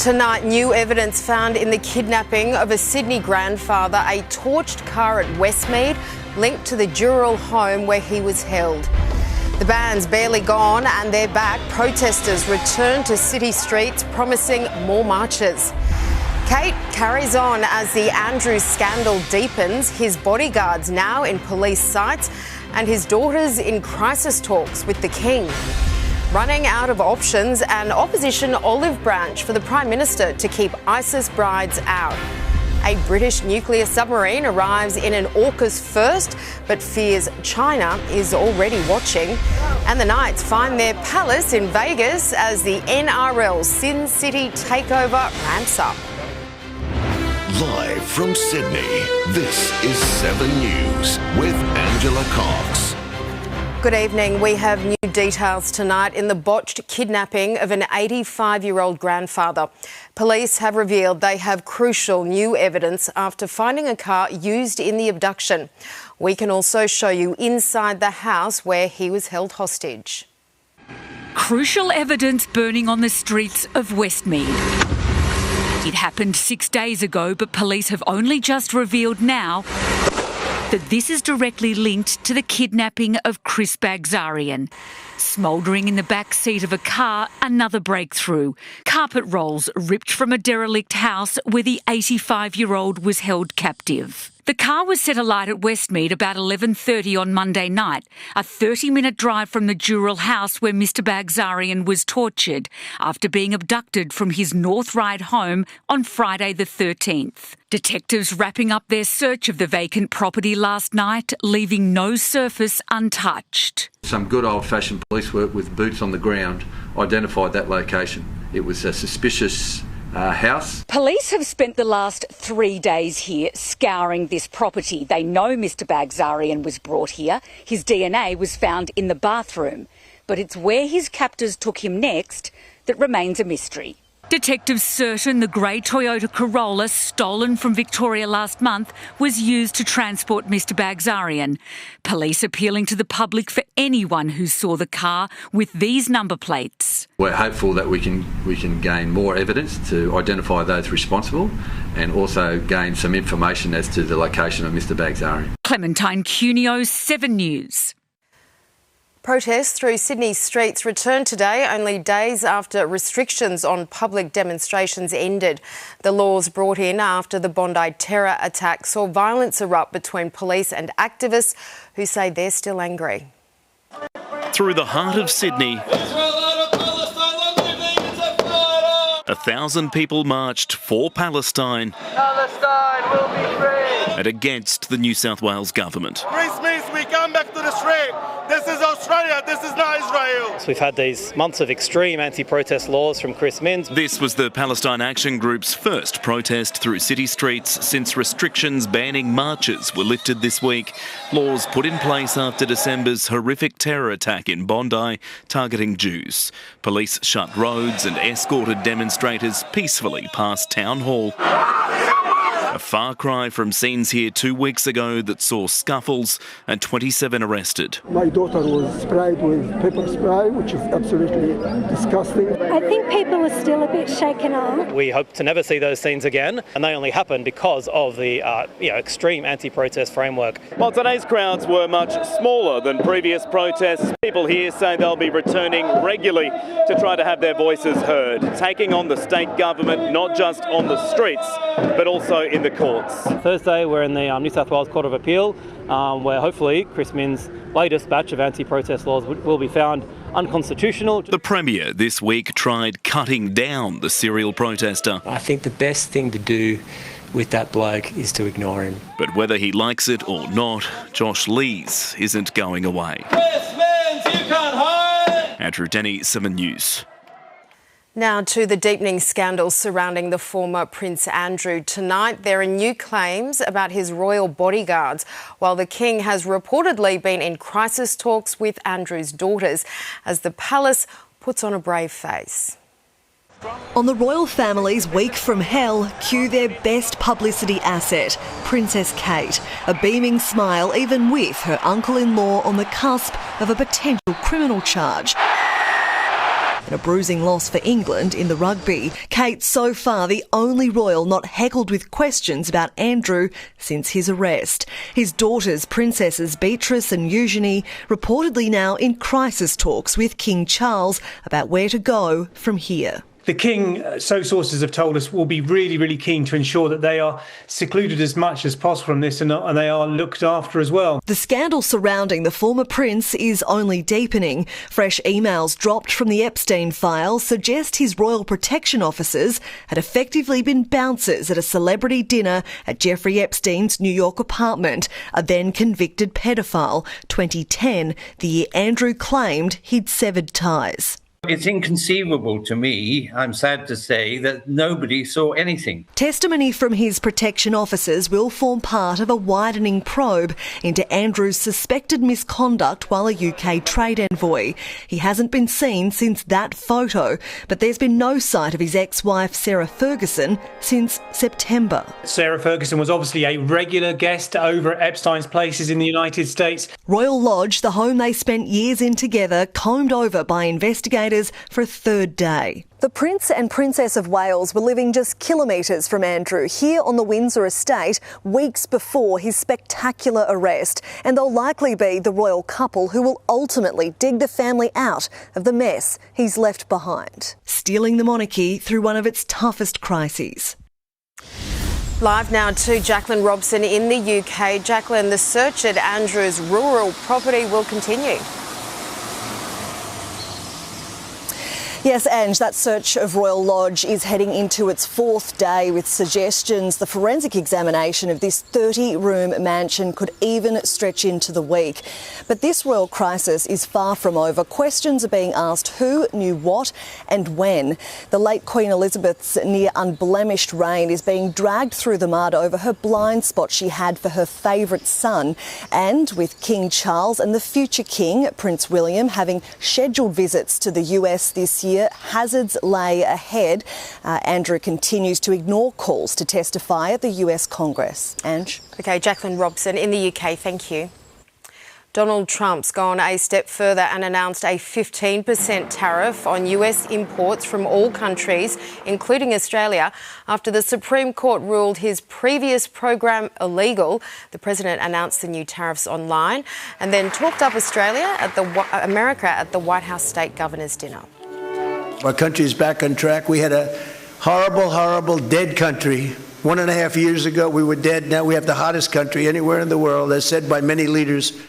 Tonight, new evidence found in the kidnapping of a Sydney grandfather, a torched car at Westmead linked to the Dural home where he was held. The ban's barely gone and they're back. Protesters return to city streets promising more marches. Kate carries on as the Andrews scandal deepens. His bodyguards now in police sights and his daughter's in crisis talks with the King. Running out of options, an opposition olive branch for the Prime Minister to keep ISIS brides out. A British nuclear submarine arrives in an AUKUS first, but fears China is already watching. And the Knights find their palace in Vegas as the NRL Sin City takeover ramps up. Live from Sydney, this is 7 News with Angela Cox. Good evening. We have new details tonight in the botched kidnapping of an 85-year-old grandfather. Police have revealed they have crucial new evidence after finding a car used in the abduction. We can also show you inside the house where he was held hostage. Crucial evidence burning on the streets of Westmead. It happened 6 days ago, but police have only just revealed now that this is directly linked to the kidnapping of Chris Bagzarian. Smouldering in the back seat of a car, another breakthrough. Carpet rolls ripped from a derelict house where the 85-year-old was held captive. The car was set alight at Westmead about 11:30 on Monday night, a 30-minute drive from the Dural house where Mr Bagzarian was tortured after being abducted from his North Ryde home on Friday the 13th. Detectives wrapping up their search of the vacant property last night, leaving no surface untouched. Some good old-fashioned police work with boots on the ground identified that location. It was a suspicious house. Police have spent the last 3 days here scouring this property. They know Mr Bagzarian was brought here. His DNA was found in the bathroom. But it's where his captors took him next that remains a mystery. Detectives certain the grey Toyota Corolla stolen from Victoria last month was used to transport Mr Bagzarian. Police appealing to the public for anyone who saw the car with these number plates. We're hopeful that we can gain more evidence to identify those responsible and also gain some information as to the location of Mr Bagzarian. Clementine Cuneo, 7 News. Protests through Sydney's streets returned today, only days after restrictions on public demonstrations ended. The laws brought in after the Bondi terror attack saw violence erupt between police and activists who say they're still angry. Through the heart of Sydney, 1,000 people marched for Palestine. Palestine will be free. And against the New South Wales government. Chris means we come back to the street. This is Australia, this is not Israel. So we've had these months of extreme anti-protest laws from Chris Minns. This was the Palestine Action Group's first protest through city streets since restrictions banning marches were lifted this week. Laws put in place after December's horrific terror attack in Bondi targeting Jews. Police shut roads and escorted demonstrators peacefully past Town Hall. A far cry from scenes here 2 weeks ago that saw scuffles and 27 arrested. My daughter was sprayed with pepper spray, which is absolutely disgusting. I think people are still a bit shaken up. We hope to never see those scenes again, and they only happen because of the extreme anti-protest framework. While today's crowds were much smaller than previous protests, people here say they'll be returning regularly to try to have their voices heard, taking on the state government not just on the streets, but also in the courts. Thursday we're in the New South Wales Court of Appeal, where hopefully Chris Minns' latest batch of anti-protest laws will be found unconstitutional. The Premier this week tried cutting down the serial protester. I think the best thing to do with that bloke is to ignore him. But whether he likes it or not, Josh Lees isn't going away. Chris Minns, you can't hide! Andrew Denny, 7 News. Now to the deepening scandals surrounding the former Prince Andrew. Tonight, there are new claims about his royal bodyguards, while the King has reportedly been in crisis talks with Andrew's daughters as the palace puts on a brave face. On the royal family's week from hell, cue their best publicity asset, Princess Kate, a beaming smile even with her uncle-in-law on the cusp of a potential criminal charge. and a bruising loss for England in the rugby. Kate, so far the only royal not heckled with questions about Andrew since his arrest. His daughters, Princesses Beatrice and Eugenie, reportedly now in crisis talks with King Charles about where to go from here. The King, so sources have told us, will be really, really keen to ensure that they are secluded as much as possible from this and they are looked after as well. The scandal surrounding the former prince is only deepening. Fresh emails dropped from the Epstein files suggest his royal protection officers had effectively been bouncers at a celebrity dinner at Jeffrey Epstein's New York apartment, a then convicted paedophile. 2010, the year Andrew claimed he'd severed ties. It's inconceivable to me, I'm sad to say, that nobody saw anything. Testimony from his protection officers will form part of a widening probe into Andrew's suspected misconduct while a UK trade envoy. He hasn't been seen since that photo, but there's been no sight of his ex-wife Sarah Ferguson since September. Sarah Ferguson was obviously a regular guest over at Epstein's places in the United States. Royal Lodge, the home they spent years in together, combed over by investigators for a third day. The Prince and Princess of Wales were living just kilometres from Andrew here on the Windsor estate weeks before his spectacular arrest, and they'll likely be the royal couple who will ultimately dig the family out of the mess he's left behind, stealing the monarchy through one of its toughest crises. Live now to Jacqueline Robson in the UK. Jacqueline, the search at Andrew's rural property will continue. Yes, Ange, that search of Royal Lodge is heading into its fourth day with suggestions the forensic examination of this 30-room mansion could even stretch into the week. But this royal crisis is far from over. Questions are being asked who knew what and when. The late Queen Elizabeth's near unblemished reign is being dragged through the mud over her blind spot she had for her favourite son. And with King Charles and the future king, Prince William, having scheduled visits to the US this year, hazards lay ahead. Andrew continues to ignore calls to testify at the US Congress. Ange? OK, Jacqueline Robson in the UK, thank you. Donald Trump's gone a step further and announced a 15% tariff on US imports from all countries, including Australia, after the Supreme Court ruled his previous program illegal. The president announced the new tariffs online and then talked up America at the White House State Governor's Dinner. Our country is back on track. We had a horrible, horrible dead country. 1.5 years ago, we were dead. Now we have the hottest country anywhere in the world, as said by many leaders.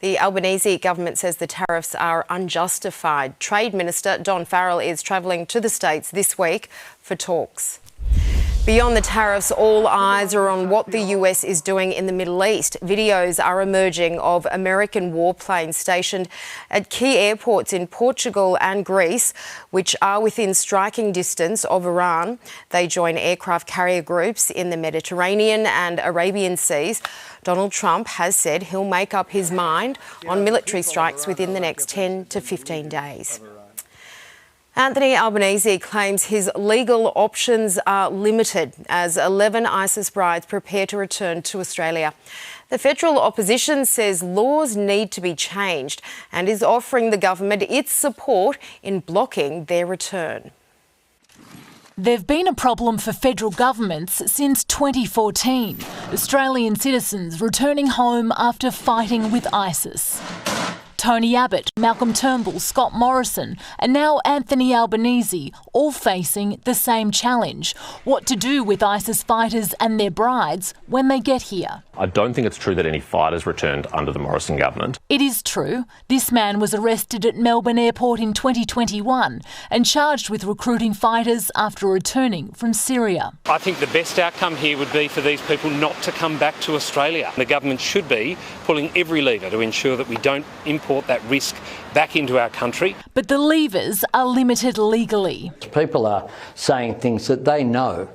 The Albanese government says the tariffs are unjustified. Trade Minister Don Farrell is travelling to the States this week for talks. Beyond the tariffs, all eyes are on what the US is doing in the Middle East. Videos are emerging of American warplanes stationed at key airports in Portugal and Greece, which are within striking distance of Iran. They join aircraft carrier groups in the Mediterranean and Arabian seas. Donald Trump has said he'll make up his mind on military strikes within the next 10 to 15 days. Anthony Albanese claims his legal options are limited as 11 ISIS brides prepare to return to Australia. The federal opposition says laws need to be changed and is offering the government its support in blocking their return. There've been a problem for federal governments since 2014. Australian citizens returning home after fighting with ISIS. Tony Abbott, Malcolm Turnbull, Scott Morrison and now Anthony Albanese all facing the same challenge. What to do with ISIS fighters and their brides when they get here. I don't think it's true that any fighters returned under the Morrison government. It is true. This man was arrested at Melbourne Airport in 2021 and charged with recruiting fighters after returning from Syria. I think the best outcome here would be for these people not to come back to Australia. The government should be pulling every lever to ensure that we don't import that risk back into our country. But the levers are limited legally. People are saying things that they know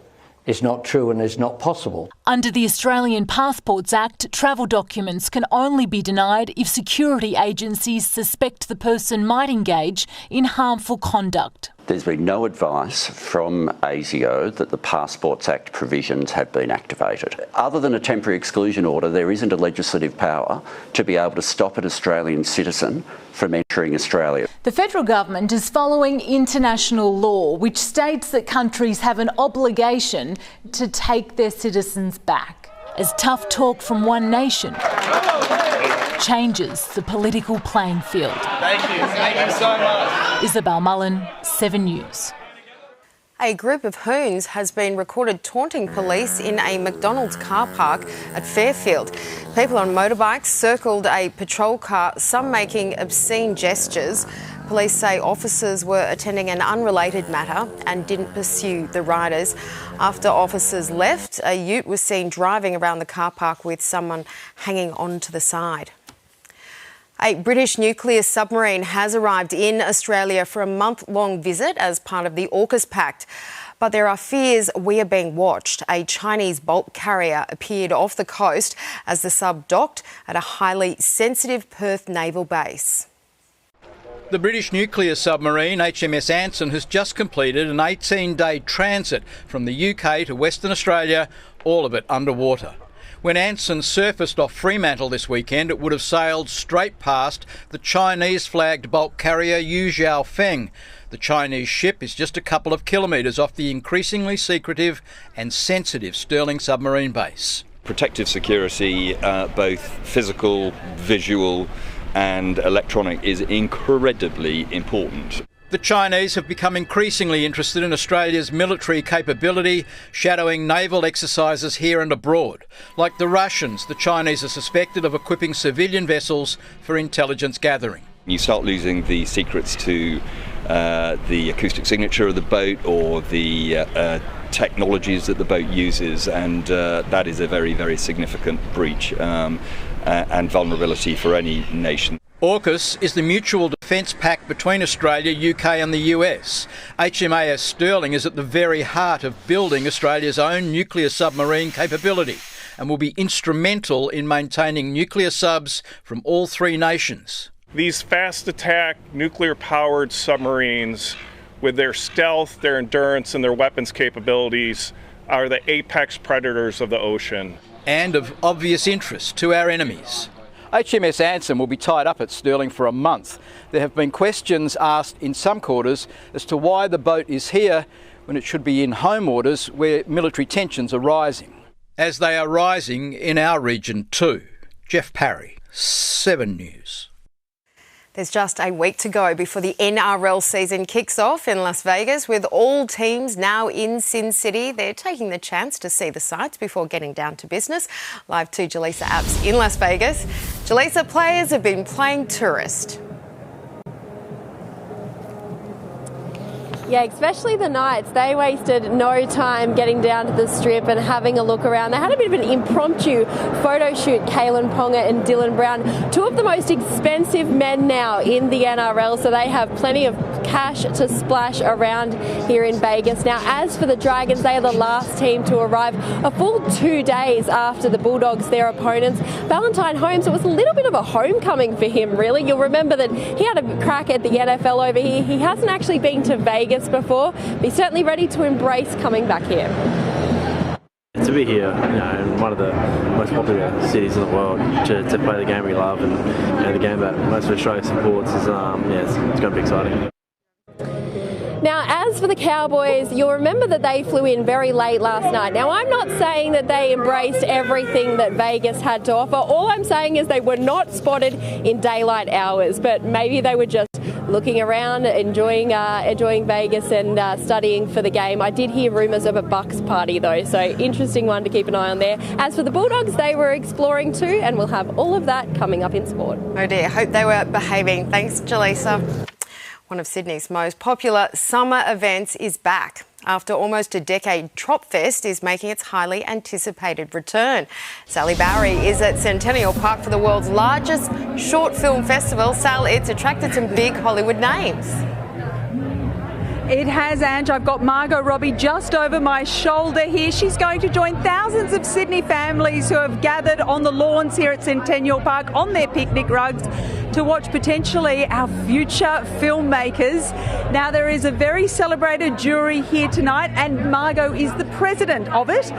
is not true and is not possible. Under the Australian Passports Act, travel documents can only be denied if security agencies suspect the person might engage in harmful conduct. There's been no advice from ASIO that the Passports Act provisions have been activated. Other than a temporary exclusion order, there isn't a legislative power to be able to stop an Australian citizen from entering Australia. The federal government is following international law, which states that countries have an obligation to take their citizens back. As tough talk from one nation changes the political playing field. Thank you so much. Isabel Mullen, 7 News. A group of hoons has been recorded taunting police in a McDonald's car park at Fairfield. People on motorbikes circled a patrol car, some making obscene gestures. Police say officers were attending an unrelated matter and didn't pursue the riders. After officers left, a ute was seen driving around the car park with someone hanging onto the side. A British nuclear submarine has arrived in Australia for a month-long visit as part of the AUKUS Pact. But there are fears we are being watched. A Chinese bulk carrier appeared off the coast as the sub docked at a highly sensitive Perth naval base. The British nuclear submarine HMS Anson has just completed an 18-day transit from the UK to Western Australia, all of it underwater. When Anson surfaced off Fremantle this weekend, it would have sailed straight past the Chinese-flagged bulk carrier Yu Feng. The Chinese ship is just a couple of kilometres off the increasingly secretive and sensitive Stirling submarine base. Protective security, both physical, visual and electronic, is incredibly important. The Chinese have become increasingly interested in Australia's military capability, shadowing naval exercises here and abroad. Like the Russians, the Chinese are suspected of equipping civilian vessels for intelligence gathering. You start losing the secrets to the acoustic signature of the boat or the technologies that the boat uses, and that is a very, very significant breach and vulnerability for any nation. AUKUS is the mutual defence pact between Australia, UK and the US. HMAS Stirling is at the very heart of building Australia's own nuclear submarine capability and will be instrumental in maintaining nuclear subs from all three nations. These fast attack nuclear-powered submarines, with their stealth, their endurance and their weapons capabilities, are the apex predators of the ocean. And of obvious interest to our enemies. HMS Anson will be tied up at Stirling for a month. There have been questions asked in some quarters as to why the boat is here when it should be in home waters where military tensions are rising. As they are rising in our region too. Jeff Parry, 7 News. There's just a week to go before the NRL season kicks off in Las Vegas, with all teams now in Sin City. They're taking the chance to see the sights before getting down to business. Live to Jaleesa Apps in Las Vegas. Jaleesa, players have been playing tourist. Yeah, especially the Knights. They wasted no time getting down to the strip and having a look around. They had a bit of an impromptu photo shoot, Kalen Ponga and Dylan Brown, two of the most expensive men now in the NRL, so they have plenty of cash to splash around here in Vegas. Now, as for the Dragons, they are the last team to arrive a full 2 days after the Bulldogs, their opponents. Valentine Holmes, it was a little bit of a homecoming for him, really. You'll remember that he had a crack at the NFL over here. He hasn't actually been to Vegas before, but he's certainly ready to embrace coming back here. To be here, in one of the most popular cities in the world, to play the game we love and the game that most of Australia supports is, it's going to be exciting. Now, as for the Cowboys, you'll remember that they flew in very late last night. Now, I'm not saying that they embraced everything that Vegas had to offer. All I'm saying is they were not spotted in daylight hours, but maybe they were just looking around, enjoying Vegas and studying for the game. I did hear rumours of a Bucks party, though, so interesting one to keep an eye on there. As for the Bulldogs, they were exploring too, and we'll have all of that coming up in sport. Oh dear, hope they were behaving. Thanks, Jaleesa. One of Sydney's most popular summer events is back. After almost a decade, Tropfest is making its highly anticipated return. Sally Bowery is at Centennial Park for the world's largest short film festival. Sal, it's attracted some big Hollywood names. It has, Ange. I've got Margot Robbie just over my shoulder here. She's going to join thousands of Sydney families who have gathered on the lawns here at Centennial Park on their picnic rugs to watch potentially our future filmmakers. Now, there is a very celebrated jury here tonight, and Margot is the president of it.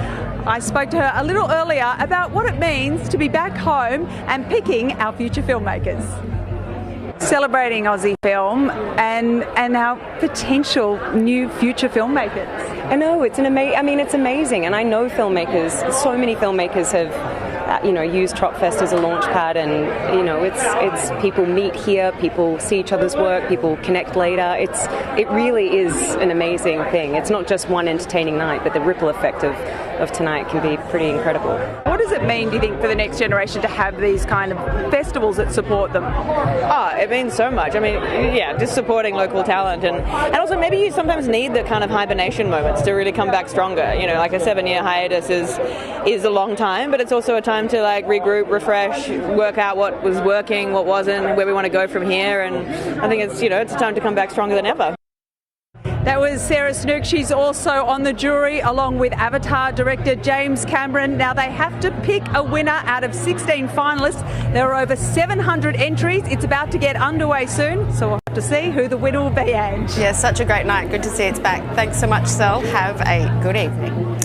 I spoke to her a little earlier about what it means to be back home and picking our future filmmakers. Celebrating Aussie film and our potential new future filmmakers. I know, it's amazing, and I know filmmakers. So many filmmakers have, used Tropfest as a launch pad, and it's people meet here, people see each other's work, people connect later. It really is an amazing thing. It's not just one entertaining night, but the ripple effect of tonight can be pretty incredible. What does it mean, do you think, for the next generation to have these kind of festivals that support them? Oh, it means so much. I mean, yeah, just supporting local talent, and also maybe you sometimes need the kind of hibernation moments to really come back stronger. Like a 7-year hiatus is a long time, but it's also a time to regroup, refresh, work out what was working, what wasn't, where we want to go from here, and I think it's a time to come back stronger than ever. That was Sarah Snook. She's also on the jury along with Avatar director James Cameron. Now, they have to pick a winner out of 16 finalists. There are over 700 entries. It's about to get underway soon, so we'll have to see who the winner will be, Ange. Yeah, such a great night. Good to see it's back. Thanks so much, Sel. Have a good evening.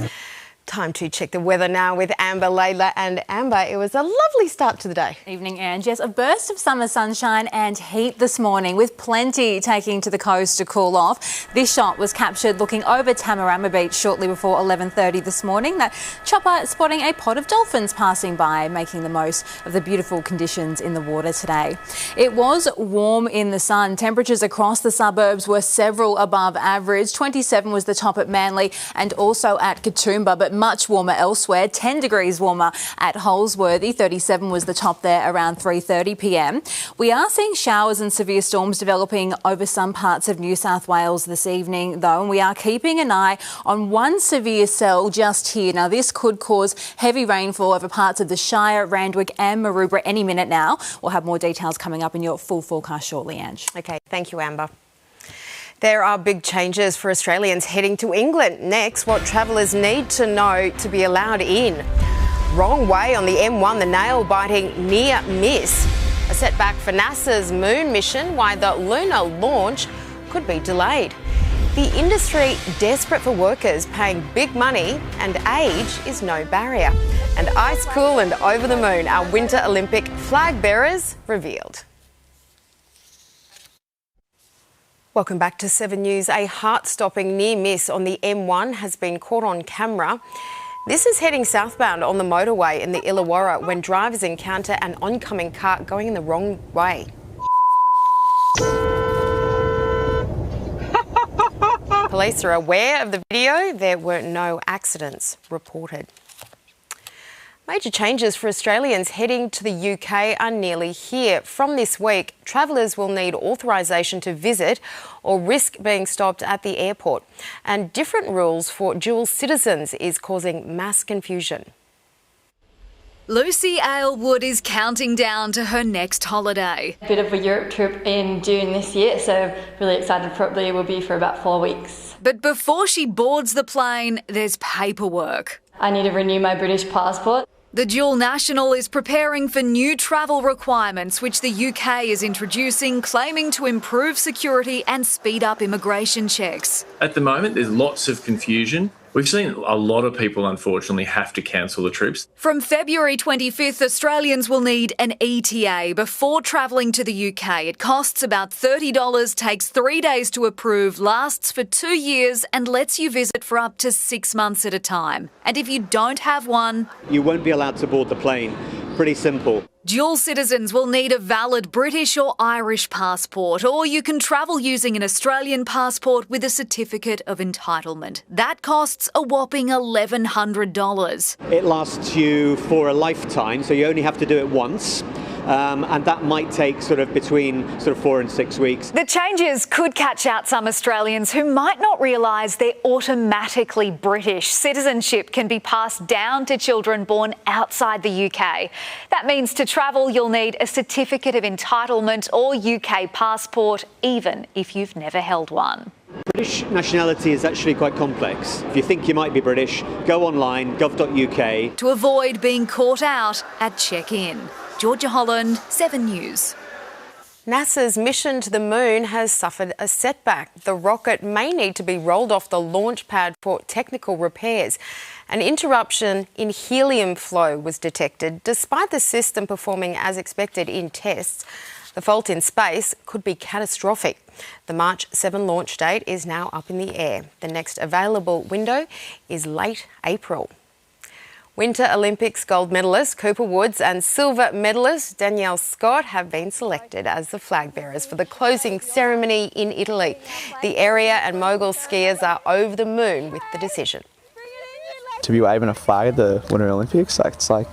Time to check the weather now with Amber Laidler. And Amber, it was a lovely start to the day. Evening, Ange. Yes, a burst of summer sunshine and heat this morning, with plenty taking to the coast to cool off. This shot was captured looking over Tamarama Beach shortly before 11:30 this morning. That chopper spotting a pod of dolphins passing by, making the most of the beautiful conditions in the water today. It was warm in the sun. Temperatures across the suburbs were several above average. 27 was the top at Manly and also at Katoomba, but much warmer elsewhere. 10 degrees warmer at Holsworthy. 37 was the top there around 3:30 p.m. We are seeing showers and severe storms developing over some parts of New South Wales this evening, though, and we are keeping an eye on one severe cell just here. Now, this could cause heavy rainfall over parts of the Shire, Randwick and Maroubra any minute now. We'll have more details coming up in your full forecast shortly, Ange. Okay, thank you, Amber. There are big changes for Australians heading to England. Next, what travellers need to know to be allowed in. Wrong way on the M1, the nail-biting near miss. A setback for NASA's moon mission, why the lunar launch could be delayed. The industry desperate for workers, paying big money, and age is no barrier. And ice cool and over the moon, our Winter Olympic flag bearers revealed. Welcome back to 7 News. A heart-stopping near miss on the M1 has been caught on camera. This is heading southbound on the motorway in the Illawarra when drivers encounter an oncoming car going in the wrong way. Police are aware of the video. There were no accidents reported. Major changes for Australians heading to the UK are nearly here. From this week, travellers will need authorisation to visit or risk being stopped at the airport. And different rules for dual citizens is causing mass confusion. Lucy Aylwood is counting down to her next holiday. A bit of a Europe trip in June this year, so really excited. Probably will be for about 4 weeks. But before she boards the plane, there's paperwork. I need to renew my British passport. The dual national is preparing for new travel requirements which the UK is introducing, claiming to improve security and speed up immigration checks. At the moment, there's lots of confusion. We've seen a lot of people, unfortunately, have to cancel the trips. From February 25th, Australians will need an ETA before travelling to the UK. It costs about $30, takes 3 days to approve, lasts for 2 years and lets you visit for up to 6 months at a time. And if you don't have one, you won't be allowed to board the plane. Pretty simple. Dual citizens will need a valid British or Irish passport, or you can travel using an Australian passport with a certificate of entitlement. That costs a whopping $1,100. It lasts you for a lifetime, so you only have to do it once. And that might take between 4 and 6 weeks. The changes could catch out some Australians who might not realise they're automatically British. Citizenship can be passed down to children born outside the UK. That means to travel you'll need a certificate of entitlement or UK passport, even if you've never held one. British nationality is actually quite complex. If you think you might be British, go online, gov.uk. To avoid being caught out at check-in. Georgia Holland, 7 News. NASA's mission to the moon has suffered a setback. The rocket may need to be rolled off the launch pad for technical repairs. An interruption in helium flow was detected, despite the system performing as expected in tests. The fault in space could be catastrophic. The March 7 launch date is now up in the air. The next available window is late April. Winter Olympics gold medalist Cooper Woods and silver medalist Danielle Scott have been selected as the flag bearers for the closing ceremony in Italy. The area and mogul skiers are over the moon with the decision. To be waving a flag at the Winter Olympics, it's like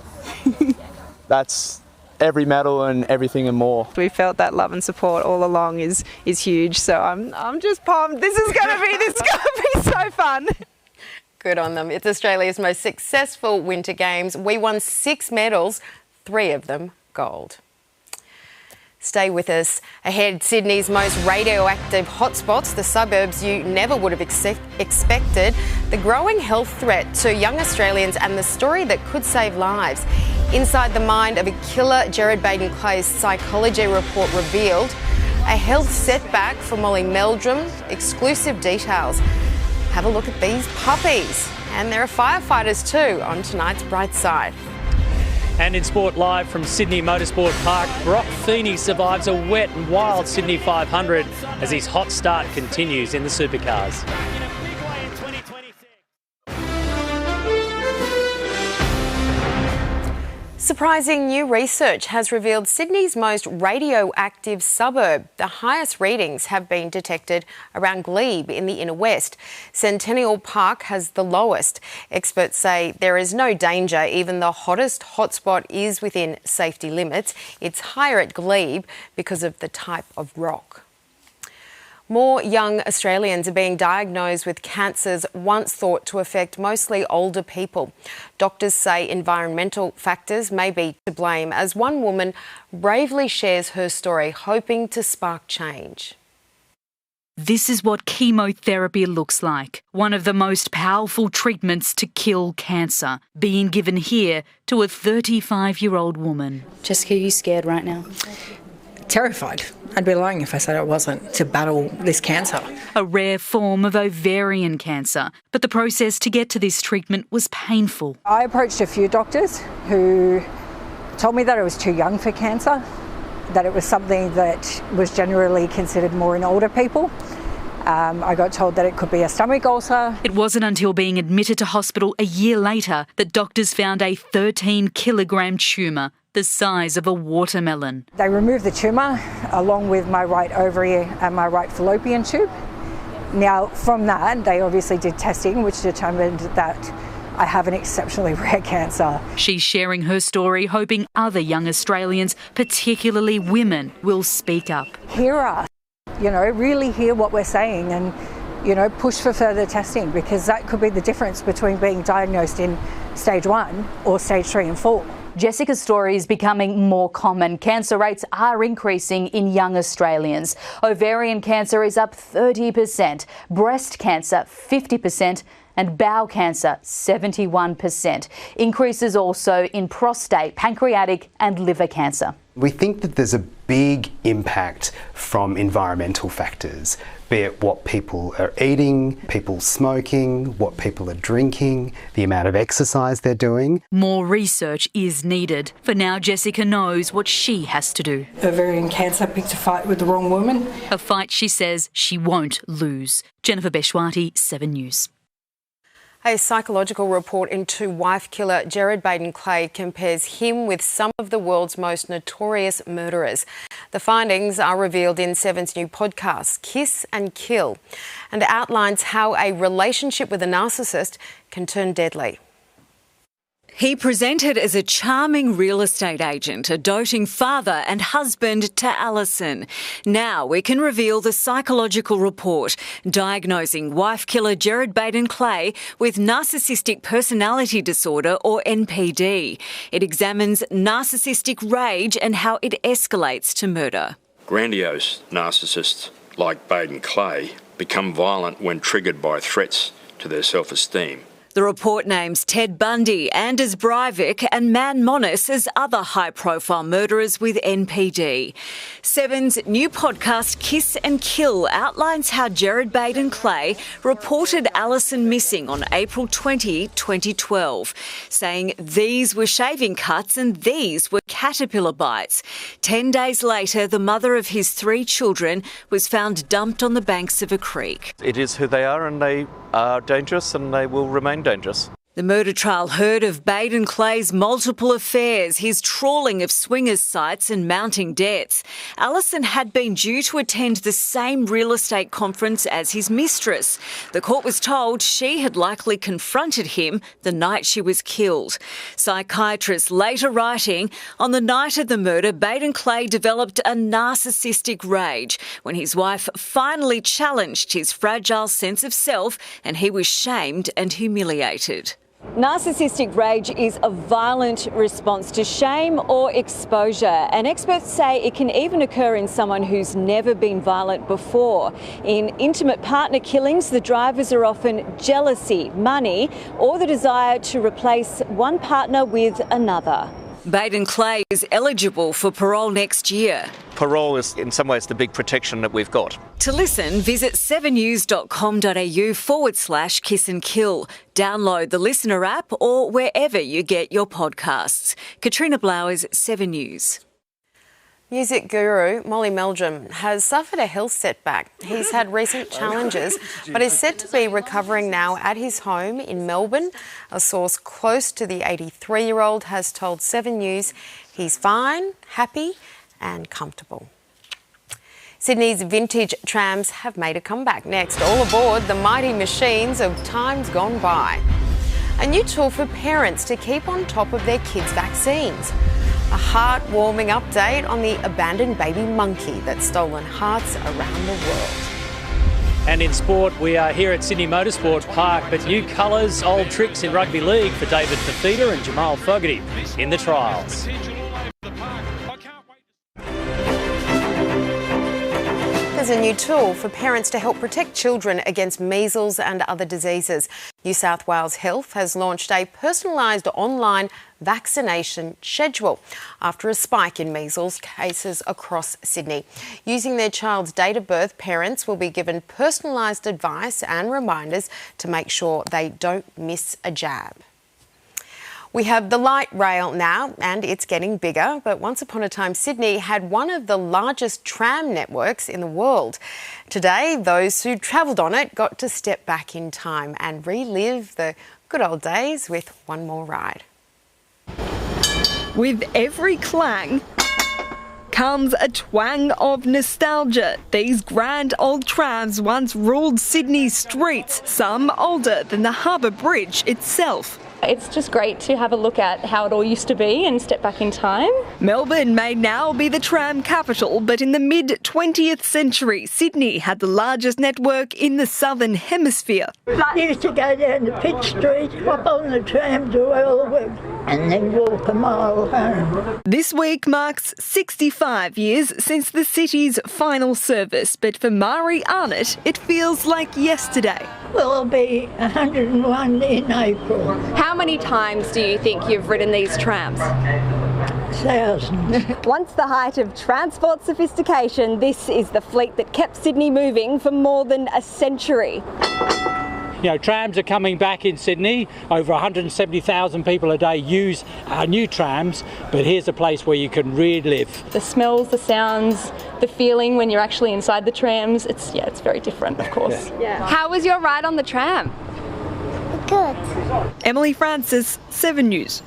that's every medal and everything and more. We felt that love and support all along is huge. So I'm just pumped. This is going to be so fun. Good on them. It's Australia's most successful Winter Games. We won 6 medals, 3 of them gold. Stay with us. Ahead, Sydney's most radioactive hotspots, the suburbs you never would have expected, the growing health threat to young Australians and the story that could save lives. Inside the mind of a killer, Gerard Baden-Clay's psychology report revealed. A health setback for Molly Meldrum, exclusive details. Have a look at these puppies. And there are firefighters too on tonight's Bright Side. And in Sport Live from Sydney Motorsport Park, Brock Feeney survives a wet and wild Sydney 500 as his hot start continues in the supercars. Surprising new research has revealed Sydney's most radioactive suburb. The highest readings have been detected around Glebe in the inner west. Centennial Park has the lowest. Experts say there is no danger. Even the hottest hotspot is within safety limits. It's higher at Glebe because of the type of rock. More young Australians are being diagnosed with cancers once thought to affect mostly older people. Doctors say environmental factors may be to blame, as one woman bravely shares her story, hoping to spark change. This is what chemotherapy looks like, one of the most powerful treatments to kill cancer, being given here to a 35-year-old woman. Jessica, are you scared right now? Terrified. I'd be lying if I said I wasn't, to battle this cancer. A rare form of ovarian cancer, but the process to get to this treatment was painful. I approached a few doctors who told me that I was too young for cancer, that it was something that was generally considered more in older people. I got told that it could be a stomach ulcer. It wasn't until being admitted to hospital a year later that doctors found a 13-kilogram tumour, the size of a watermelon. They removed the tumour along with my right ovary and my right fallopian tube. Now, from that, they obviously did testing which determined that I have an exceptionally rare cancer. She's sharing her story, hoping other young Australians, particularly women, will speak up. Hear us, really hear what we're saying and, push for further testing, because that could be the difference between being diagnosed in stage 1 or stage 3 and 4. Jessica's story is becoming more common. Cancer rates are increasing in young Australians. Ovarian cancer is up 30%, breast cancer 50%, and bowel cancer 71%. Increases also in prostate, pancreatic and liver cancer. We think that there's a big impact from environmental factors, be it what people are eating, people smoking, what people are drinking, the amount of exercise they're doing. More research is needed. For now, Jessica knows what she has to do. Ovarian cancer picked a fight with the wrong woman. A fight she says she won't lose. Jennifer Beshwati, 7 News. A psychological report into wife killer Gerard Baden-Clay compares him with some of the world's most notorious murderers. The findings are revealed in Seven's new podcast, Kiss and Kill, and outlines how a relationship with a narcissist can turn deadly. He presented as a charming real estate agent, a doting father and husband to Alison. Now we can reveal the psychological report diagnosing wife killer Gerard Baden-Clay with narcissistic personality disorder, or NPD. It examines narcissistic rage and how it escalates to murder. Grandiose narcissists like Baden-Clay become violent when triggered by threats to their self-esteem. The report names Ted Bundy, Anders Breivik and Man Monis as other high-profile murderers with NPD. Seven's new podcast Kiss and Kill outlines how Gerard Baden Clay reported Alison missing on April 20, 2012, saying these were shaving cuts and these were caterpillar bites. 10 days later, the mother of his 3 children was found dumped on the banks of a creek. It is who they are, and they are dangerous and they will remain dangerous. The murder trial heard of Baden Clay's multiple affairs, his trawling of swingers' sites and mounting debts. Alison had been due to attend the same real estate conference as his mistress. The court was told she had likely confronted him the night she was killed. Psychiatrists later writing, on the night of the murder, Baden Clay developed a narcissistic rage when his wife finally challenged his fragile sense of self and he was shamed and humiliated. Narcissistic rage is a violent response to shame or exposure, and experts say it can even occur in someone who's never been violent before. In intimate partner killings, the drivers are often jealousy, money, or the desire to replace one partner with another. Baden Clay is eligible for parole next year. Parole is in some ways the big protection that we've got. To listen, visit 7news.com.au/kiss and kill. Download the Listener app or wherever you get your podcasts. Katrina Blowers, 7 News. Music guru Molly Meldrum has suffered a health setback. He's had recent challenges, but is said to be recovering now at his home in Melbourne. A source close to the 83-year-old has told 7 News he's fine, happy and comfortable. Sydney's vintage trams have made a comeback. Next, all aboard the mighty machines of times gone by. A new tool for parents to keep on top of their kids' vaccines. A heart-warming update on the abandoned baby monkey that's stolen hearts around the world. And in sport, we are here at Sydney Motorsport Park, but new colours, old tricks in rugby league for David Fafita and Jamal Fogarty in the trials. There's a new tool for parents to help protect children against measles and other diseases. New South Wales Health has launched a personalised online vaccination schedule after a spike in measles cases across Sydney. Using their child's date of birth, parents will be given personalised advice and reminders to make sure they don't miss a jab. We have the light rail now, and it's getting bigger, but once upon a time Sydney had one of the largest tram networks in the world. Today, those who travelled on it got to step back in time and relive the good old days with one more ride. With every clang comes a twang of nostalgia. These grand old trams once ruled Sydney's streets, some older than the Harbour Bridge itself. It's just great to have a look at how it all used to be and step back in time. Melbourne may now be the tram capital, but in the mid-20th century, Sydney had the largest network in the southern hemisphere. I used to go down to Pitt Street, hop on the tram to Elwood and then walk a mile home. This week marks 65 years since the city's final service, but for Mari Arnott, it feels like yesterday. Well, I'll be 101 in April. How many times do you think you've ridden these trams? Thousands. Once the height of transport sophistication, this is the fleet that kept Sydney moving for more than a century. You know, trams are coming back in Sydney. Over 170,000 people a day use our new trams, but here's a place where you can relive. The smells, the sounds, the feeling when you're actually inside the trams, it's very different, of course. Yeah. How was your ride on the tram? Good. Emily Francis, 7 News.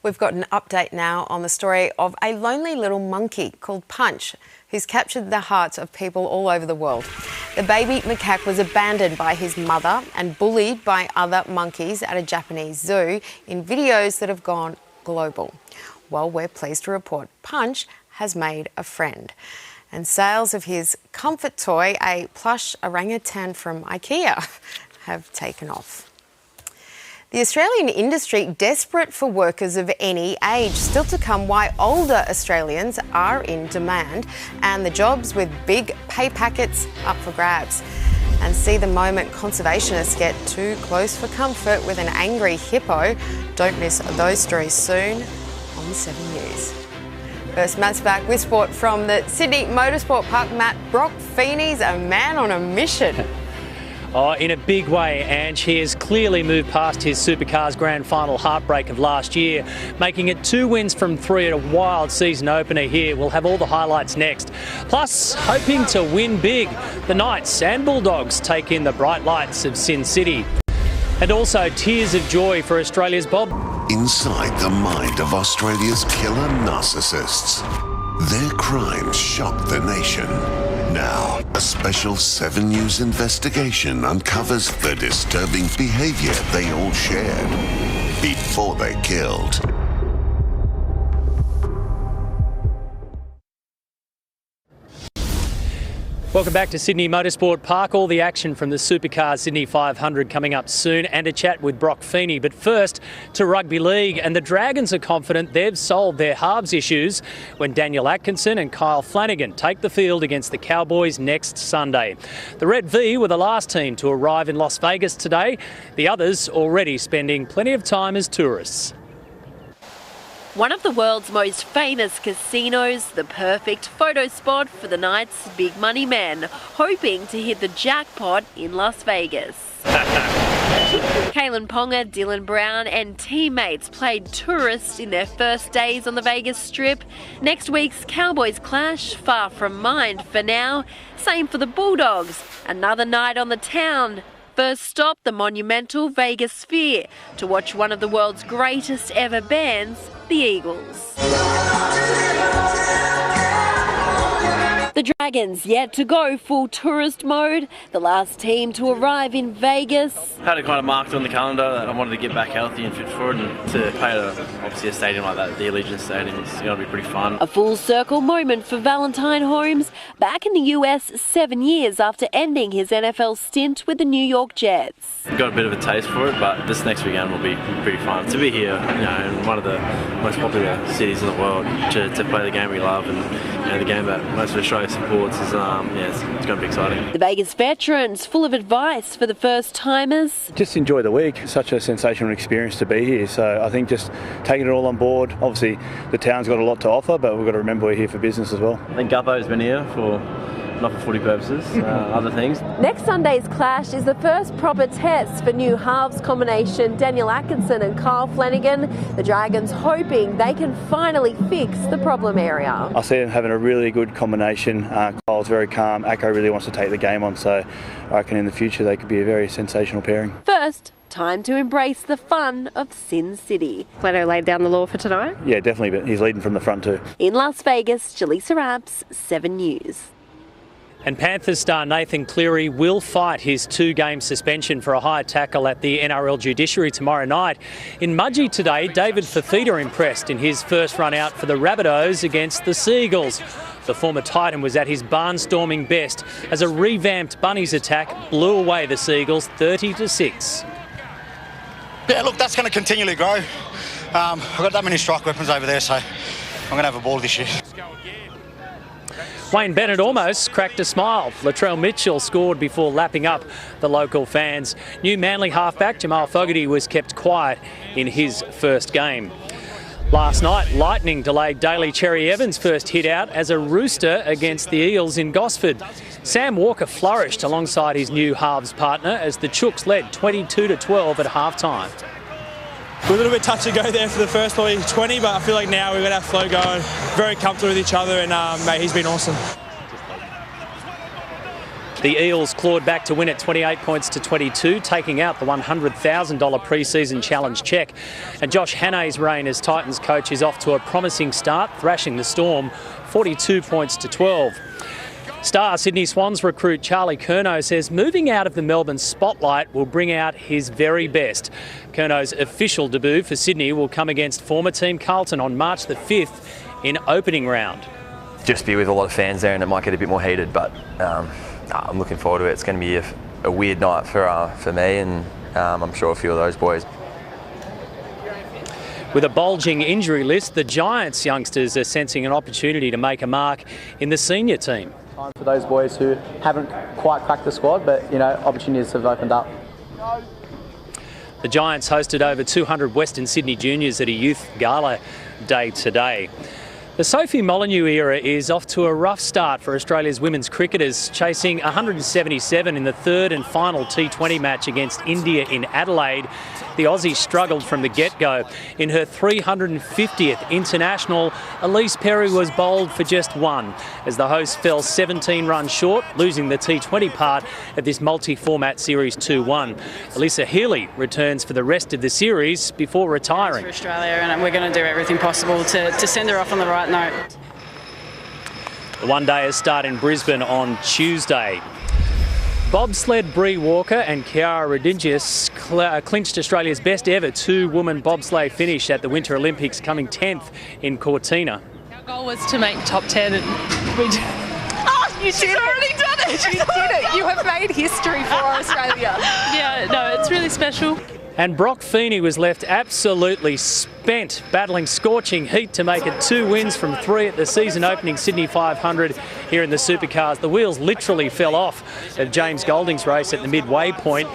We've got an update now on the story of a lonely little monkey called Punch, who's captured the hearts of people all over the world. The baby macaque was abandoned by his mother and bullied by other monkeys at a Japanese zoo in videos that have gone global. Well, we're pleased to report Punch has made a friend. And sales of his comfort toy, a plush orangutan from IKEA, have taken off. The Australian industry desperate for workers of any age. Still to come, why older Australians are in demand and the jobs with big pay packets up for grabs. And see the moment conservationists get too close for comfort with an angry hippo. Don't miss those stories soon on 7 News. First, Matt's back with sport from the Sydney Motorsport Park. Matt, Brock Feeney's a man on a mission. Oh, in a big way, Ange. He has clearly moved past his Supercars Grand Final heartbreak of last year, making it 2 wins from 3 at a wild season opener here. We'll have all the highlights next. Plus, hoping to win big, the Knights and Bulldogs take in the bright lights of Sin City. And also tears of joy for Australia's Bob. Inside the mind of Australia's killer narcissists. Their crimes shocked the nation. Now, a special 7 News investigation uncovers the disturbing behaviour they all shared before they killed. Welcome back to Sydney Motorsport Park. All the action from the Supercars Sydney 500 coming up soon, and a chat with Brock Feeney. But first, to rugby league, and the Dragons are confident they've solved their halves issues when Daniel Atkinson and Kyle Flanagan take the field against the Cowboys next Sunday. The Red V were the last team to arrive in Las Vegas today, the others already spending plenty of time as tourists. One of the world's most famous casinos, the perfect photo spot for the night's big money men, hoping to hit the jackpot in Las Vegas. Kalen Ponga, Dylan Brown and teammates played tourists in their first days on the Vegas Strip. Next week's Cowboys clash, far from mind for now. Same for the Bulldogs, another night on the town. First stop, the monumental Vegas Sphere, to watch one of the world's greatest ever bands, the Eagles. The Dragons yet to go full tourist mode, the last team to arrive in Vegas. Had it kind of marked on the calendar that I wanted to get back healthy and fit for it, and to play at obviously a stadium like that, the Allegiant Stadium, is going to be pretty fun. A full circle moment for Valentine Holmes, back in the US 7 years after ending his NFL stint with the New York Jets. Got a bit of a taste for it, but this next weekend will be pretty fun. To be here, in one of the most popular cities in the world, to play the game we love, and the game that most of Australia supports is, it's going to be exciting. The Vegas veterans full of advice for the first timers. Just enjoy the week. Such a sensational experience to be here. So I think just taking it all on board. Obviously the town's got a lot to offer, but we've got to remember we're here for business as well. I think Guppo's been here for not for footy purposes, other things. Next Sunday's clash is the first proper test for new halves combination Daniel Atkinson and Kyle Flanagan. The Dragons hoping they can finally fix the problem area. I see them having a really good combination. Kyle's very calm. Acco really wants to take the game on, so I reckon in the future they could be a very sensational pairing. First, time to embrace the fun of Sin City. Flano laid down the law for tonight? Yeah, definitely, but he's leading from the front too. In Las Vegas, Jaleesa Raps, 7 News. And Panthers star Nathan Cleary will fight his 2-game suspension for a high tackle at the NRL judiciary tomorrow night. In Mudgee today, David Fafita impressed in his first run out for the Rabbitohs against the Seagulls. The former Titan was at his barnstorming best as a revamped Bunnies attack blew away the Seagulls 30-6. Yeah, look, that's going to continually grow. I've got that many strike weapons over there, so I'm going to have a ball this year. Wayne Bennett almost cracked a smile. Latrell Mitchell scored before lapping up the local fans. New Manly halfback Jamal Fogarty was kept quiet in his first game. Last night, Lightning delayed Daly Cherry Evans' first hit out as a rooster against the Eels in Gosford. Sam Walker flourished alongside his new halves partner as the Chooks led 22-12 at half-time. We're a little bit touch and go there for the first probably 20, but I feel like now we've got our flow going, very comfortable with each other, and mate, he's been awesome. The Eels clawed back to win at 28 points to 22, taking out the $100,000 pre-season challenge check. And Josh Hannay's reign as Titans coach is off to a promising start, thrashing the Storm 42 points to 12. Star Sydney Swans recruit Charlie Curnow says moving out of the Melbourne spotlight will bring out his very best. Curnow's official debut for Sydney will come against former team Carlton on March the 5th in opening round. Just be with a lot of fans there and it might get a bit more heated, but I'm looking forward to it. It's going to be a weird night for me and I'm sure a few of those boys. With a bulging injury list, the Giants youngsters are sensing an opportunity to make a mark in the senior team. Time for those boys who haven't quite cracked the squad, but, opportunities have opened up. The Giants hosted over 200 Western Sydney juniors at a youth gala day today. The Sophie Molyneux era is off to a rough start for Australia's women's cricketers, chasing 177 in the third and final T20 match against India in Adelaide. The Aussies struggled from the get-go. In her 350th international, Elise Perry was bowled for just one, as the hosts fell 17 runs short, losing the T20 part of this multi-format series 2-1. Alyssa Healy returns for the rest of the series before retiring. For Australia, and we're going to do everything possible to send her off on the right note. The one-dayers start in Brisbane on Tuesday. Bobsled Bree Walker and Chiara Rodriguez clinched Australia's best ever two-woman bobsleigh finish at the Winter Olympics, coming 10th in Cortina. Our goal was to make top 10 and we She's already done it! You did it! You have made history for Australia. Yeah, no, it's really special. And Brock Feeney was left absolutely spent, battling scorching heat to make it 2 wins from 3 at the season-opening Sydney 500 here in the Supercars. The wheels literally fell off of James Golding's race at the midway point.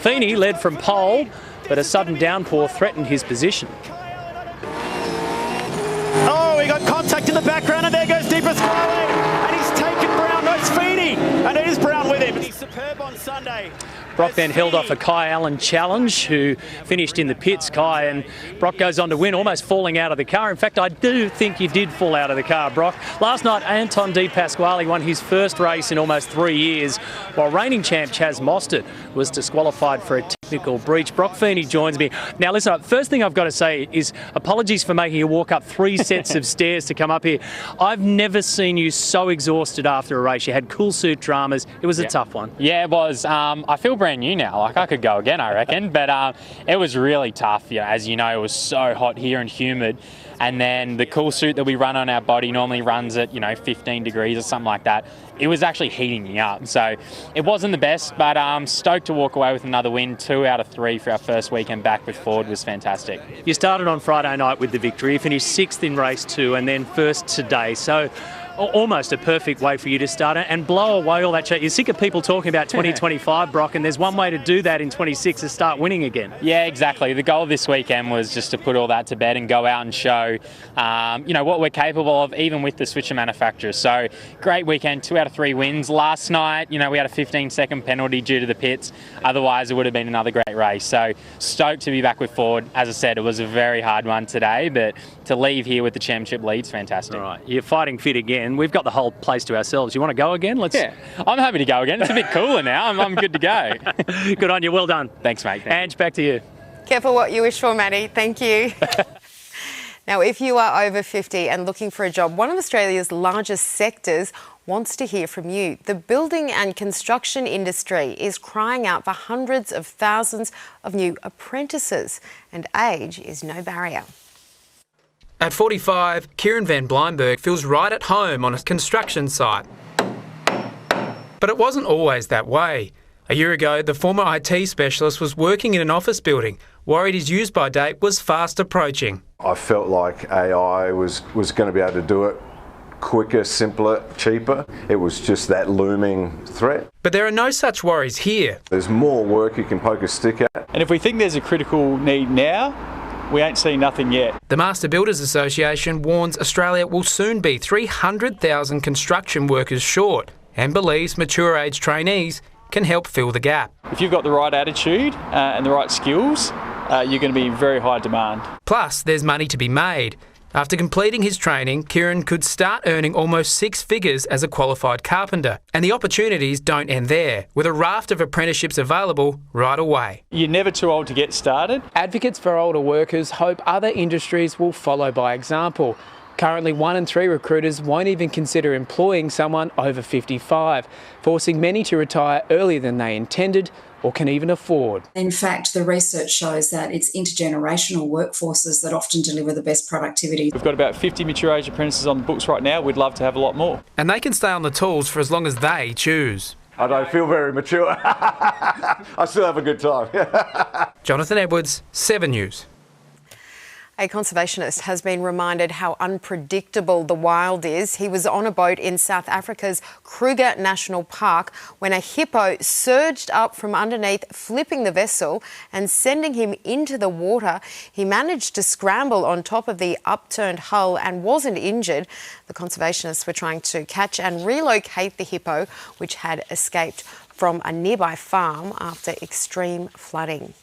Feeney led from pole, but a sudden downpour threatened his position. Oh, we got contact in the background, and there goes Di Pasquale, and he's taken Brown. No, it's Feeney, and it is Brown with him. And he's superb on Sunday. Brock then held off a Kai Allen challenge, who finished in the pits, Kai, and Brock goes on to win, almost falling out of the car. In fact, I do think you did fall out of the car, Brock. Last night, Anton Di Pasquale won his first race in almost 3 years, while reigning champ Chaz Mostert was disqualified for a technical breach. Brock Feeney joins me. Now, listen, first thing I've got to say is apologies for making you walk up 3 sets of stairs to come up here. I've never seen you so exhausted after a race. You had cool suit dramas. It was a tough one. Yeah, it was. I feel brand new now. Like, I could go again, I reckon. But it was really tough. As you know, it was so hot here and humid. And then the cool suit that we run on our body normally runs at, 15 degrees or something like that. It was actually heating me up. So it wasn't the best, but stoked to walk away with another win. 2 out of 3 for our first weekend back with Ford was fantastic. You started on Friday night with the victory. You finished 6th in race 2 and then 1st today. So almost a perfect way for you to start and blow away all that chat. You're sick of people talking about 2025, Brock, and there's one way to do that in 26 is start winning again. Yeah, exactly. The goal this weekend was just to put all that to bed and go out and show, what we're capable of, even with the switcher manufacturers. So great weekend, 2 out of 3 wins. Last night, we had a 15-second penalty due to the pits. Otherwise, it would have been another great race. So stoked to be back with Ford. As I said, it was a very hard one today, but to leave here with the championship lead's fantastic. All right, you're fighting fit again. We've got the whole place to ourselves. You want to go again? Yeah, I'm happy to go again. It's a bit cooler now. I'm good to go. Good on you. Well done. Thanks, mate. Ange, back to you. Careful what you wish for, Maddie. Thank you. Now, if you are over 50 and looking for a job, one of Australia's largest sectors wants to hear from you. The building and construction industry is crying out for hundreds of thousands of new apprentices, and age is no barrier. At 45, Kieran Van Bleinberg feels right at home on a construction site. But it wasn't always that way. A year ago, the former IT specialist was working in an office building, worried his use-by date was fast approaching. I felt like AI was going to be able to do it quicker, simpler, cheaper. It was just that looming threat. But there are no such worries here. There's more work you can poke a stick at. And if we think there's a critical need now, we ain't seen nothing yet. The Master Builders Association warns Australia will soon be 300,000 construction workers short and believes mature age trainees can help fill the gap. If you've got the right attitude and the right skills, you're going to be in very high demand. Plus, there's money to be made. After completing his training, Kieran could start earning almost 6 figures as a qualified carpenter. And the opportunities don't end there, with a raft of apprenticeships available right away. You're never too old to get started. Advocates for older workers hope other industries will follow by example. Currently, 1 in 3 recruiters won't even consider employing someone over 55, forcing many to retire earlier than they intended or can even afford. In fact, the research shows that it's intergenerational workforces that often deliver the best productivity. We've got about 50 mature age apprentices on the books right now. We'd love to have a lot more. And they can stay on the tools for as long as they choose. I don't feel very mature. I still have a good time. Jonathan Edwards, 7 News. A conservationist has been reminded how unpredictable the wild is. He was on a boat in South Africa's Kruger National Park when a hippo surged up from underneath, flipping the vessel and sending him into the water. He managed to scramble on top of the upturned hull and wasn't injured. The conservationists were trying to catch and relocate the hippo, which had escaped from a nearby farm after extreme flooding.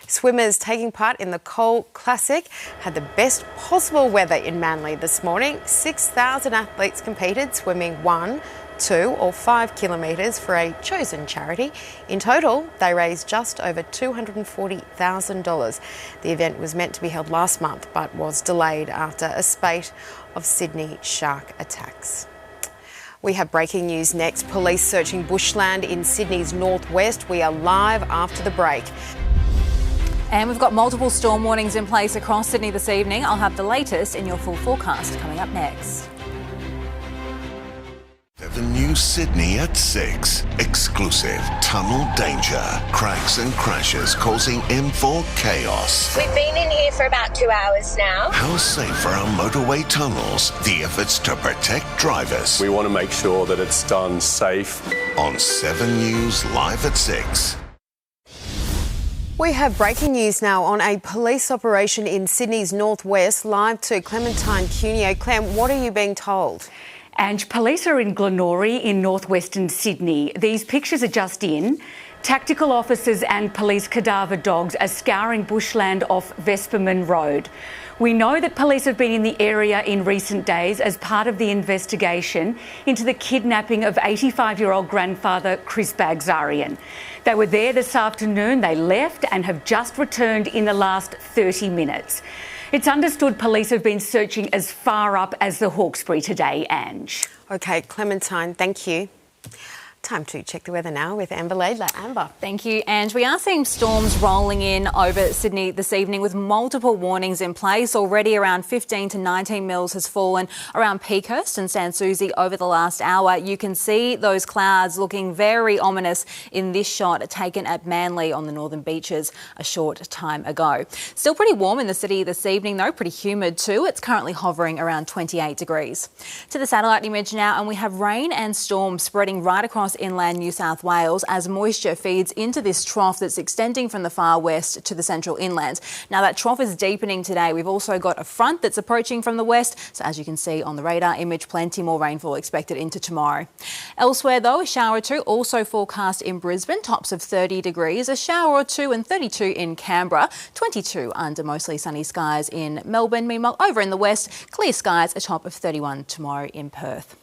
Swimmers taking part in the Cole Classic had the best possible weather in Manly this morning. 6,000 athletes competed, swimming 1, 2 or 5 kilometres for a chosen charity. In total, they raised just over $240,000. The event was meant to be held last month but was delayed after a spate of Sydney shark attacks. We have breaking news next. Police searching bushland in Sydney's northwest. We are live after the break. And we've got multiple storm warnings in place across Sydney this evening. I'll have the latest in your full forecast coming up next. 7 News Sydney at 6. Exclusive. Tunnel danger. Cracks and crashes causing M4 chaos. We've been in here for about 2 hours now. How safe are our motorway tunnels? The efforts to protect drivers. We want to make sure that it's done safe. On 7 News Live at 6. We have breaking news now on a police operation in Sydney's northwest. Live to Clementine Cuneo. Clem, what are you being told? And police are in Glenorrhy in northwestern Sydney. These pictures are just in. Tactical officers and police cadaver dogs are scouring bushland off Vesperman Road. We know that police have been in the area in recent days as part of the investigation into the kidnapping of 85-year-old grandfather Chris Bagzarian. They were there this afternoon, they left and have just returned in the last 30 minutes. It's understood police have been searching as far up as the Hawkesbury today, Ange. OK, Clementine, thank you. Time to check the weather now with Amber Laidler. Amber. Thank you, Ange. We are seeing storms rolling in over Sydney this evening with multiple warnings in place. Already around 15 to 19 mils has fallen around Peakhurst and Sans Souci over the last hour. You can see those clouds looking very ominous in this shot taken at Manly on the northern beaches a short time ago. Still pretty warm in the city this evening though, pretty humid too. It's currently hovering around 28 degrees. To the satellite image now, and we have rain and storms spreading right across inland New South Wales as moisture feeds into this trough that's extending from the far west to the central inland. Now that trough is deepening today. We've also got a front that's approaching from the west. So as you can see on the radar image, plenty more rainfall expected into tomorrow. Elsewhere though, a shower or two also forecast in Brisbane, tops of 30 degrees, a shower or two and 32 in Canberra, 22 under mostly sunny skies in Melbourne. Meanwhile, over in the west, clear skies, a top of 31 tomorrow in Perth.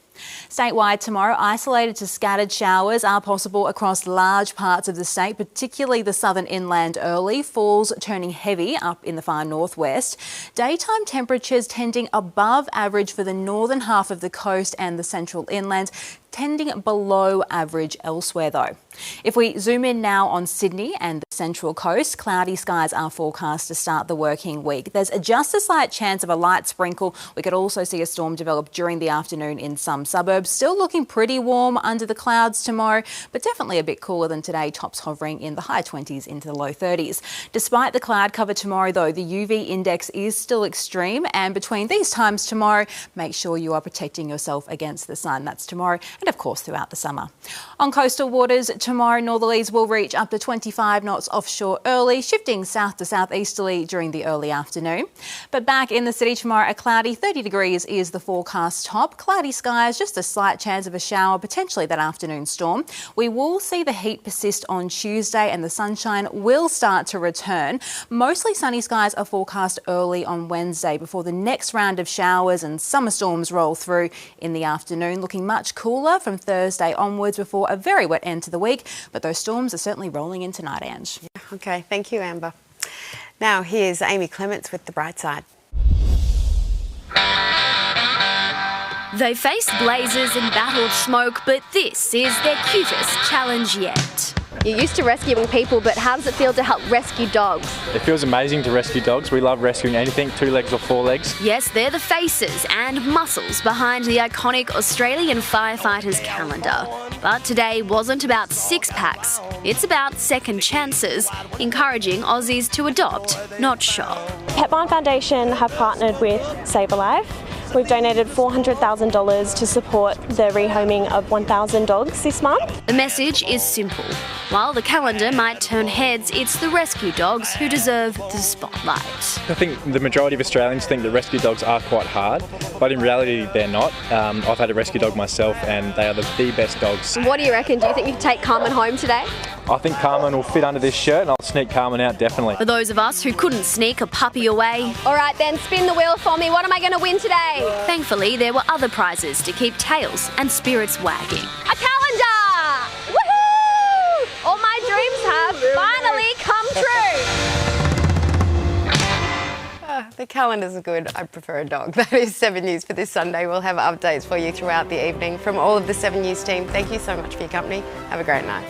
Statewide tomorrow, isolated to scattered showers are possible across large parts of the state, particularly the southern inland early. Falls turning heavy up in the far northwest. Daytime temperatures tending above average for the northern half of the coast and the central inland, tending below average elsewhere though. If we zoom in now on Sydney and the central coast, cloudy skies are forecast to start the working week. There's just a slight chance of a light sprinkle. We could also see a storm develop during the afternoon in some suburbs. Still looking pretty warm under the clouds tomorrow, but definitely a bit cooler than today, tops hovering in the high 20s into the low 30s. Despite the cloud cover tomorrow though, the UV index is still extreme, and between these times tomorrow, make sure you are protecting yourself against the sun. That's tomorrow and of course throughout the summer. On coastal waters tomorrow, northerlies will reach up to 25 knots offshore early, shifting south to southeasterly during the early afternoon. But back in the city tomorrow, a cloudy 30 degrees is the forecast top. Cloudy skies, just a slight chance of a shower, potentially that afternoon storm. We will see the heat persist on Tuesday and the sunshine will start to return. Mostly sunny skies are forecast early on Wednesday before the next round of showers and summer storms roll through in the afternoon, looking much cooler from Thursday onwards before a very wet end to the week. But those storms are certainly rolling in tonight, Ange. OK, thank you, Amber. Now here's Amy Clements with The Bright Side. They faced blazes and battled smoke, but this is their cutest challenge yet. You're used to rescuing people, but how does it feel to help rescue dogs? It feels amazing to rescue dogs. We love rescuing anything, 2 legs or 4 legs. Yes, they're the faces and muscles behind the iconic Australian firefighters calendar. But today wasn't about six-packs. It's about second chances, encouraging Aussies to adopt, not shop. Petbarn Foundation have partnered with Save a Life. We've donated $400,000 to support the rehoming of 1,000 dogs this month. The message is simple. While the calendar might turn heads, it's the rescue dogs who deserve the spotlight. I think the majority of Australians think that rescue dogs are quite hard, but in reality they're not. I've had a rescue dog myself and they are the best dogs. What do you reckon? Do you think you can take Carmen home today? I think Carmen will fit under this shirt and I'll sneak Carmen out definitely. For those of us who couldn't sneak a puppy away. All right then, spin the wheel for me. What am I going to win today? Thankfully, there were other prizes to keep tails and spirits wagging. A calendar! Woohoo! All my dreams have finally come true. The calendars are good. I prefer a dog. That is 7 News for this Sunday. We'll have updates for you throughout the evening from all of the 7 News team. Thank you so much for your company. Have a great night.